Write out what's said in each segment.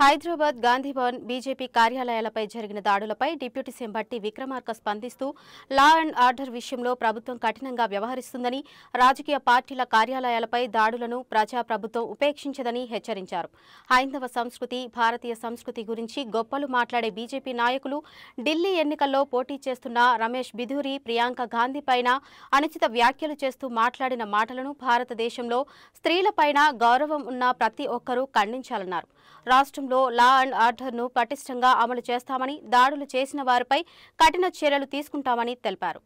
Hyderabad Gandhi Bhavan BJP కార్యాలయాలపై జరిగిన దాడులపై deputy CM Bhatti Vikramarka స్పందిస్తూ law and order విషయంలో ప్రభుత్వం కఠినంగా వ్యవహరిస్తుందని, రాజకీయ పార్టీల కార్యాలయాలపై దాడులను ప్రజాప్రభుత్వం ఉపేక్షించదని హెచ్చరించారు. హైందవ సంస్కృతి, భారతీయ సంస్కృతి గురించి గొప్పలు మాట్లాడే బీజేపీ నాయకులు ఢిల్లీ ఎన్నికల్లో పోటీ చేస్తున్న రమేష్ బిధూరి, ప్రియాంక గాంధీ పైన అనుచిత వ్యాఖ్యలు చేస్తూ మాట్లాడిన మాటలను భారతదేశంలో స్త్రీలపైన గౌరవం ఉన్న ప్రతి ఒక్కరూ ఖండించాలన్నారు. రాష్ట్రంలో లా అండ్ ఆర్డర్ను పటిష్టంగా అమలు చేస్తామని, దాడులు చేసిన వారిపై కఠిన చర్యలు తీసుకుంటామని తెలిపారు.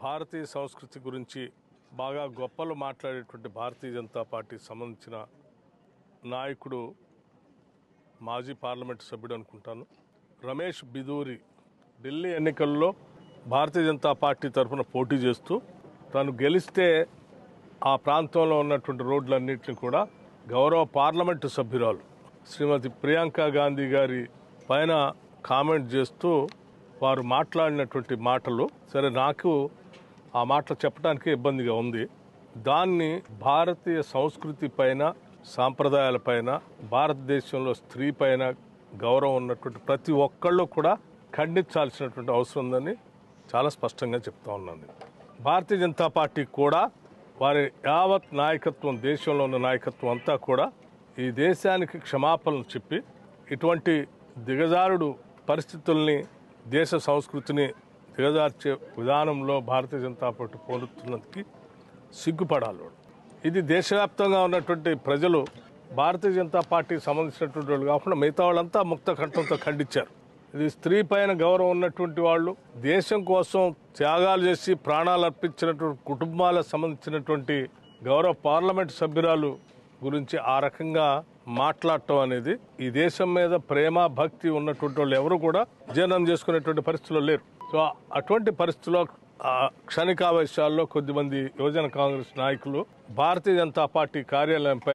భారతీయ సంస్కృతి గురించి బాగా గొప్పలు మాట్లాడేటువంటి భారతీయ జనతా పార్టీ సంబంధించిన నాయకుడు, మాజీ పార్లమెంటు సభ్యుడు అనుకుంటాను, రమేష్ బిధూరి ఢిల్లీ ఎన్నికల్లో భారతీయ జనతా పార్టీ తరఫున పోటీ చేస్తూ తాను గెలిస్తే ఆ ప్రాంతంలో ఉన్నటువంటి రోడ్లన్నింటినీ కూడా గౌరవ పార్లమెంటు సభ్యురాలు శ్రీమతి ప్రియాంక గాంధీ గారి పైన కామెంట్ చేస్తూ వారు మాట్లాడినటువంటి మాటలు, సరే నాకు ఆ మాటలు చెప్పడానికి ఇబ్బందిగా ఉంది. దాన్ని భారతీయ సంస్కృతి పైన, సాంప్రదాయాలపైన, భారతదేశంలో స్త్రీ పైన గౌరవం ఉన్నటువంటి ప్రతి ఒక్కళ్ళు కూడా ఖండించాల్సినటువంటి అవసరం ఉందని చాలా స్పష్టంగా చెప్తా ఉన్నాను. భారతీయ జనతా పార్టీ కూడా వారి యావత్ నాయకత్వం, దేశంలో ఉన్న నాయకత్వం అంతా కూడా ఈ దేశానికి క్షమాపణలు చెప్పి ఇటువంటి దిగజారుడు పరిస్థితుల్ని, దేశ సంస్కృతిని దిగజార్చే విధానంలో భారతీయ జనతా పార్టీ పోలుతున్నందుకు సిగ్గుపడాలి. ఇది దేశవ్యాప్తంగా ఉన్నటువంటి ప్రజలు భారతీయ జనతా పార్టీకి సంబంధించినటువంటి వాళ్ళు కాకుండా మిగతా వాళ్ళంతా ముక్త కంఠంతో ఖండించారు. ఇది స్త్రీ పైన గౌరవం ఉన్నటువంటి వాళ్ళు, దేశం కోసం త్యాగాలు చేసి ప్రాణాలు అర్పించినటువంటి కుటుంబాలకు సంబంధించినటువంటి గౌరవ పార్లమెంట్ సభ్యురాలు గురించి ఆ రకంగా మాట్లాడటం అనేది ఈ దేశం మీద ప్రేమ, భక్తి ఉన్నటువంటి వాళ్ళు ఎవరు కూడా జీర్ణం చేసుకునేటువంటి పరిస్థితుల్లో లేరు. సో అటువంటి పరిస్థితుల్లో క్షణికావేశాల్లో కొద్దిమంది యువజన కాంగ్రెస్ నాయకులు భారతీయ జనతా పార్టీ కార్యాలయంపై